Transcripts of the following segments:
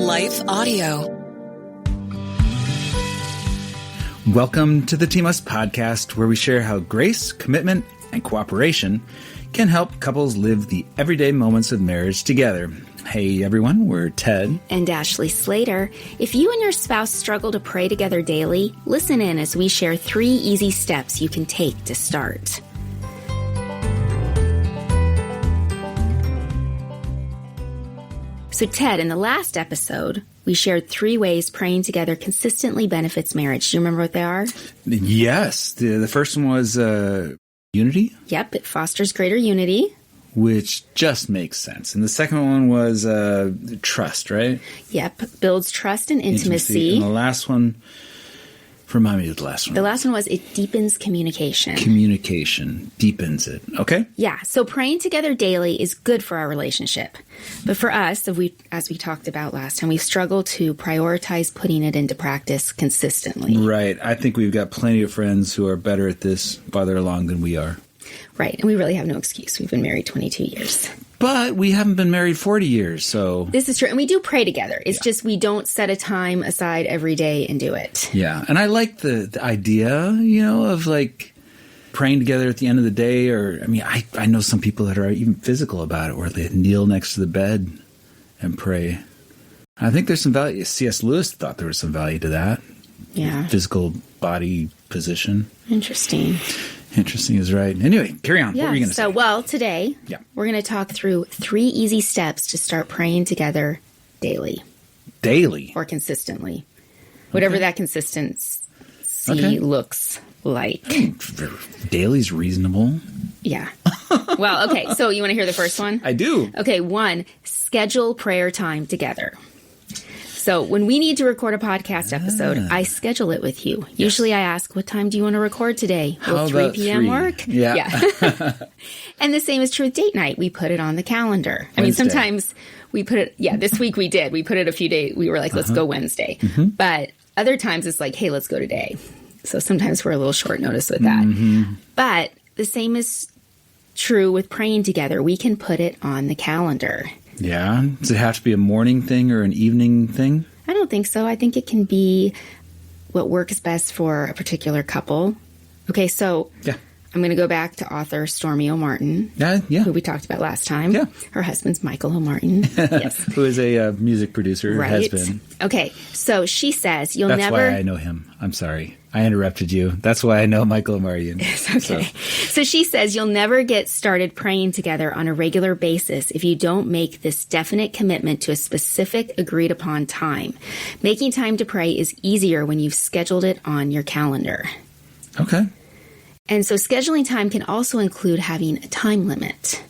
Life Audio. Welcome to the Team Us podcast, where we share how grace, commitment, and cooperation can help couples live the everyday moments of marriage together. Hey everyone, we're Ted and Ashley Slater. If you and your spouse struggle to pray together daily, listen in as we share 3 easy steps you can take to start. So Ted, in the last episode, we shared 3 ways praying together consistently benefits marriage. Do you remember what they are? Yes. The first one was unity. Yep, it fosters greater unity. Which just makes sense. And the second one was trust, right? Yep, builds trust and intimacy. And the last one, remind me of the last one. The last one was it deepens communication. Communication deepens it. Okay? Yeah, so praying together daily is good for our relationship. But for us, as we talked about last time, we struggle to prioritize putting it into practice consistently. Right. I think we've got plenty of friends who are better at this farther along than we are. Right. And we really have no excuse. We've been married 22 years. But we haven't been married 40 years, so... This is true. And we do pray together. It's just we don't set a time aside every day and do it. Yeah. And I like the idea, of like praying together at the end of the day. Or, I know some people that are even physical about it, where they kneel next to the bed and pray. I think there's some value. C.S. Lewis thought there was some value to that. Yeah. Physical body position. Interesting is right. Anyway, carry on. Yeah, what were you going to say? Well, today we're going to talk through 3 easy steps to start praying together daily. Daily? Or consistently. Whatever that consistency looks like. Daily's reasonable. Yeah. Well, okay. So you want to hear the first one? I do. Okay. 1, schedule prayer time together. So when we need to record a podcast episode, I schedule it with you. Yes. Usually I ask, what time do you want to record today? Will 3 p.m. work? Yeah. And the same is true with date night. We put it on the calendar. Wednesday. Sometimes we put it, this week we did. We put it a few days. We were like, let's go Wednesday. Mm-hmm. But other times it's like, hey, let's go today. So sometimes we're a little short notice with that. Mm-hmm. But the same is true with praying together. We can put it on the calendar. Yeah. Does it have to be a morning thing or an evening thing? I don't think so. I think it can be what works best for a particular couple. Okay, so I'm going to go back to author Stormy O'Martin, who we talked about last time. Yeah. Her husband's Michael O'Martin. Yes. Who is a music producer, right. has been. Okay, so she says That's why I know him. I'm sorry. I interrupted you. That's why I know Michael O'Martin. It's okay. So she says you'll never get started praying together on a regular basis if you don't make this definite commitment to a specific agreed upon time. Making time to pray is easier when you've scheduled it on your calendar. Okay. And so scheduling time can also include having a time limit.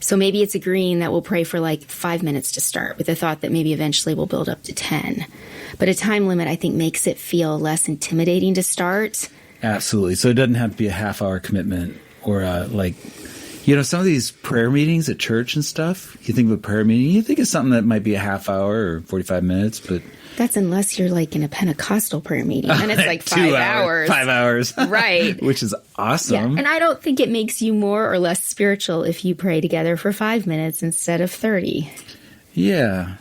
So maybe it's agreeing that we'll pray for like 5 minutes to start with the thought that maybe eventually we'll build up to 10. But a time limit, I think, makes it feel less intimidating to start. Absolutely. So it doesn't have to be a half-hour commitment or some of these prayer meetings at church and stuff. You think of a prayer meeting, you think of something that might be a half hour or 45 minutes, but... That's unless you're like in a Pentecostal prayer meeting. And it's like 5 hours. 5 hours. Right. Which is awesome. Yeah. And I don't think it makes you more or less spiritual if you pray together for 5 minutes instead of 30. Yeah.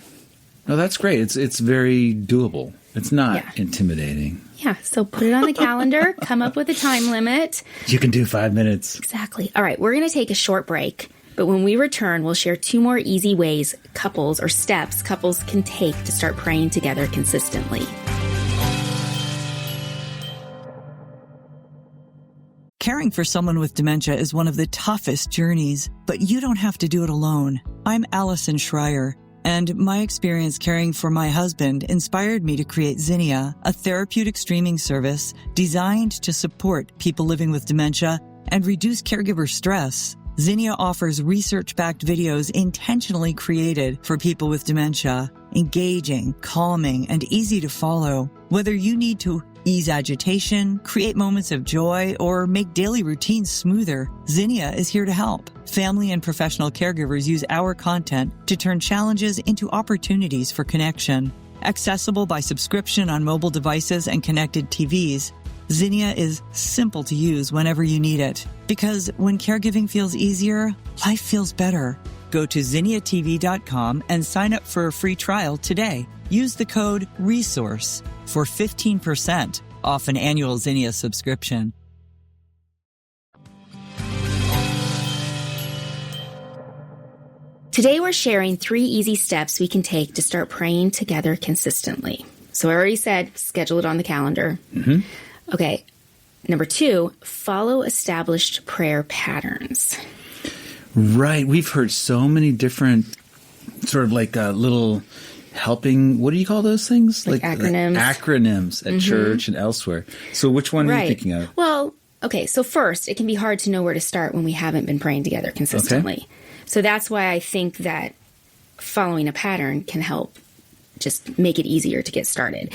No, that's great. It's very doable. It's not intimidating. Yeah. So put it on the calendar. Come up with a time limit. You can do 5 minutes. Exactly. All right. We're going to take a short break. But when we return, we'll share 2 more easy ways couples can take to start praying together consistently. Caring for someone with dementia is one of the toughest journeys, but you don't have to do it alone. I'm Allison Schreier, and my experience caring for my husband inspired me to create Zinnia, a therapeutic streaming service designed to support people living with dementia and reduce caregiver stress. Zinnia offers research-backed videos intentionally created for people with dementia, engaging, calming, and easy to follow. Whether you need to ease agitation, create moments of joy, or make daily routines smoother, Zinnia is here to help. Family and professional caregivers use our content to turn challenges into opportunities for connection. Accessible by subscription on mobile devices and connected TVs, Zinnia is simple to use whenever you need it. Because when caregiving feels easier, life feels better. Go to ZinniaTV.com and sign up for a free trial today. Use the code RESOURCE for 15% off an annual Zinnia subscription. Today we're sharing 3 easy steps we can take to start praying together consistently. So I already said, schedule it on the calendar. Mm-hmm. Okay. Number 2, follow established prayer patterns. Right. We've heard so many different sort of like little helping, what do you call those things? Like acronyms. Acronyms at church and elsewhere. So which one are you thinking of? Well, okay. So first, it can be hard to know where to start when we haven't been praying together consistently. Okay. So that's why I think that following a pattern can help just make it easier to get started.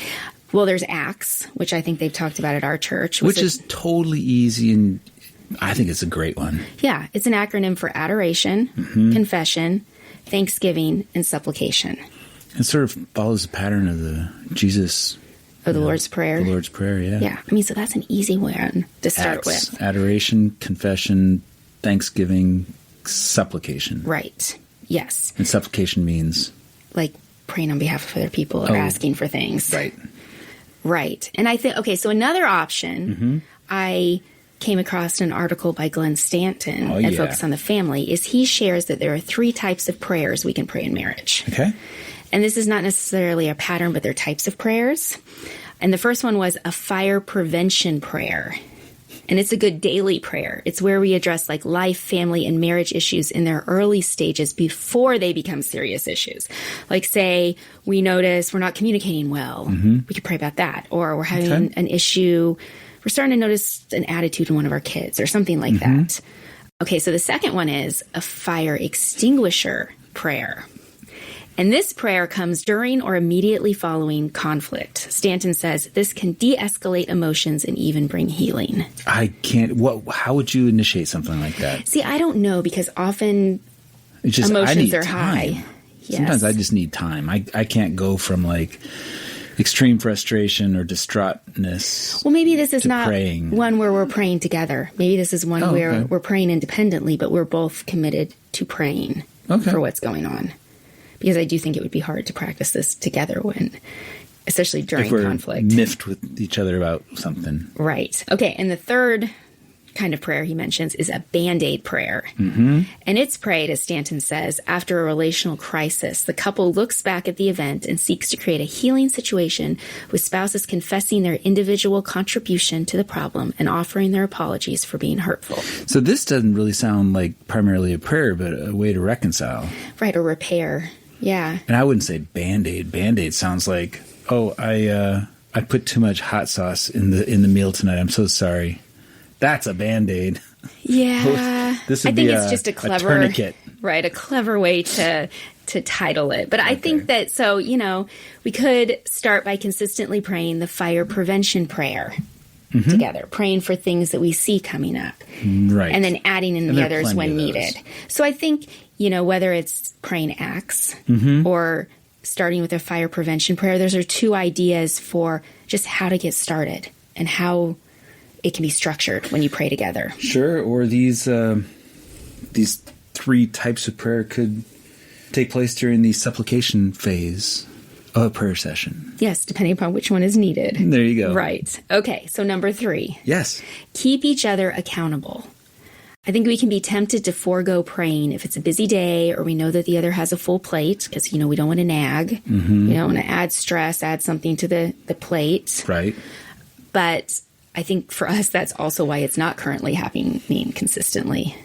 Well, there's ACTS, which I think they've talked about at our church. Which is totally easy, and I think it's a great one. Yeah, it's an acronym for adoration, confession, thanksgiving, and supplication. It sort of follows the pattern of the Jesus... Of the Lord's Prayer. The Lord's Prayer, yeah. Yeah, I mean, so that's an easy one to start ACTS, with. Adoration, confession, thanksgiving, supplication. Right, yes. And supplication means... Like praying on behalf of other people or asking for things. Right. Right. And I think, okay, so another option, I came across an article by Glenn Stanton at Focus on the Family, is he shares that there are 3 types of prayers we can pray in marriage. Okay. And this is not necessarily a pattern, but they're types of prayers. And the first one was a fire prevention prayer. And it's a good daily prayer. It's where we address like life, family, and marriage issues in their early stages before they become serious issues. Like say we notice we're not communicating well. We could pray about that. Or we're having an issue. We're starting to notice an attitude in one of our kids or something like that. Okay, so the second one is a fire extinguisher prayer. And this prayer comes during or immediately following conflict. Stanton says this can de-escalate emotions and even bring healing. I can't... How would you initiate something like that? See, I don't know because often emotions are high. Yes. Sometimes I just need time. I can't go from like extreme frustration or distraughtness. Well, maybe this is not praying. One where we're praying together. Maybe this is one where we're praying independently, but we're both committed to praying for what's going on. Because I do think it would be hard to practice this together especially during conflict. Miffed with each other about something. Right. Okay. And the third kind of prayer he mentions is a Band-Aid prayer. And it's prayed, as Stanton says, after a relational crisis. The couple looks back at the event and seeks to create a healing situation with spouses confessing their individual contribution to the problem and offering their apologies for being hurtful. So this doesn't really sound like primarily a prayer, but a way to reconcile. Right. Or repair. Yeah. And I wouldn't say Band-Aid. Band-Aid sounds like, I put too much hot sauce in the meal tonight. I'm so sorry. That's a Band-Aid. Yeah. This would I think be it's just a clever tourniquet. Right, a clever way to title it. But I think that, so, we could start by consistently praying the fire prevention prayer together, praying for things that we see coming up. Right. And then adding in the others when needed. So I think, whether it's praying ACTS or starting with a fire prevention prayer, those are 2 ideas for just how to get started and how it can be structured when you pray together. Sure. Or these 3 types of prayer could take place during the supplication phase of a prayer session. Yes, depending upon which one is needed. There you go. Right. Okay, so number 3. Yes. Keep each other accountable. I think we can be tempted to forego praying if it's a busy day or we know that the other has a full plate because, we don't want to nag. We don't want to add stress, add something to the plate. Right. But I think for us, that's also why it's not currently happening consistently.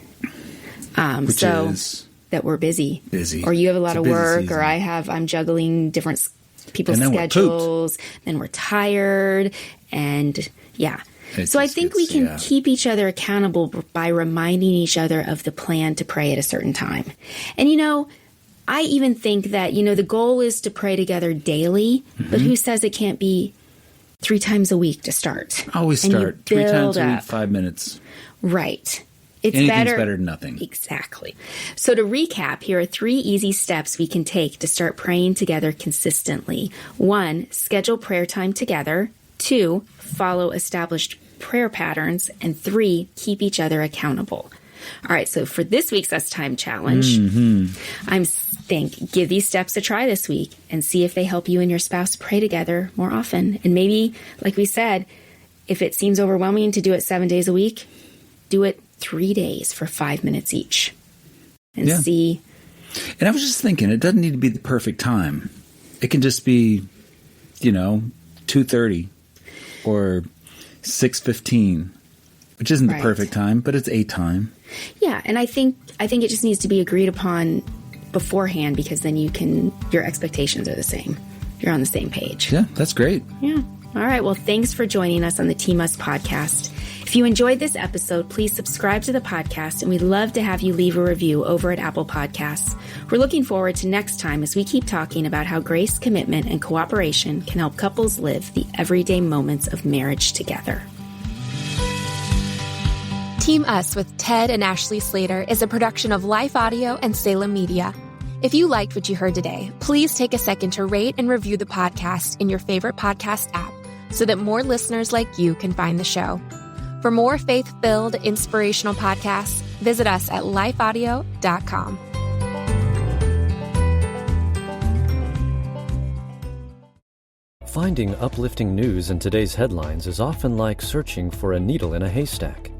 Which is that we're busy. Busy. Or you have a lot of work, season. or I'm juggling different people's and then schedules. Then we're tired. And yeah. So I think we can keep each other accountable by reminding each other of the plan to pray at a certain time. And, I even think that, the goal is to pray together daily, but who says it can't be 3 times a week to start? Always start 3 times a week, 5 minutes. Right. It's Anything's better than nothing. Exactly. So to recap, here are 3 easy steps we can take to start praying together consistently. 1, schedule prayer time together. 2, follow established prayer patterns. And 3, keep each other accountable. All right, so for this week's Us Time Challenge, I'm saying give these steps a try this week and see if they help you and your spouse pray together more often. And maybe, like we said, if it seems overwhelming to do it 7 days a week, do it 3 days for 5 minutes each and see. And I was just thinking, it doesn't need to be the perfect time. It can just be, 2:30 or 6:15, which isn't the perfect time, but it's a time. Yeah, and I think it just needs to be agreed upon beforehand, because then your expectations are the same. You're on the same page. Yeah, that's great. Yeah. All right. Well, thanks for joining us on the Team Us podcast. If you enjoyed this episode, please subscribe to the podcast, and we'd love to have you leave a review over at Apple Podcasts. We're looking forward to next time as we keep talking about how grace, commitment, and cooperation can help couples live the everyday moments of marriage together. Team Us with Ted and Ashley Slater is a production of Life Audio and Salem Media. If you liked what you heard today, please take a second to rate and review the podcast in your favorite podcast app so that more listeners like you can find the show. For more faith-filled, inspirational podcasts, visit us at lifeaudio.com. Finding uplifting news in today's headlines is often like searching for a needle in a haystack.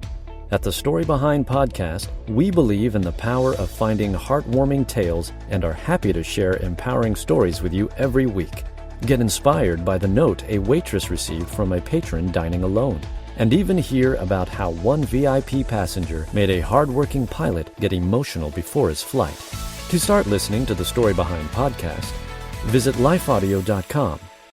At the Story Behind podcast, we believe in the power of finding heartwarming tales and are happy to share empowering stories with you every week. Get inspired by the note a waitress received from a patron dining alone, and even hear about how one VIP passenger made a hardworking pilot get emotional before his flight. To start listening to the Story Behind podcast, visit lifeaudio.com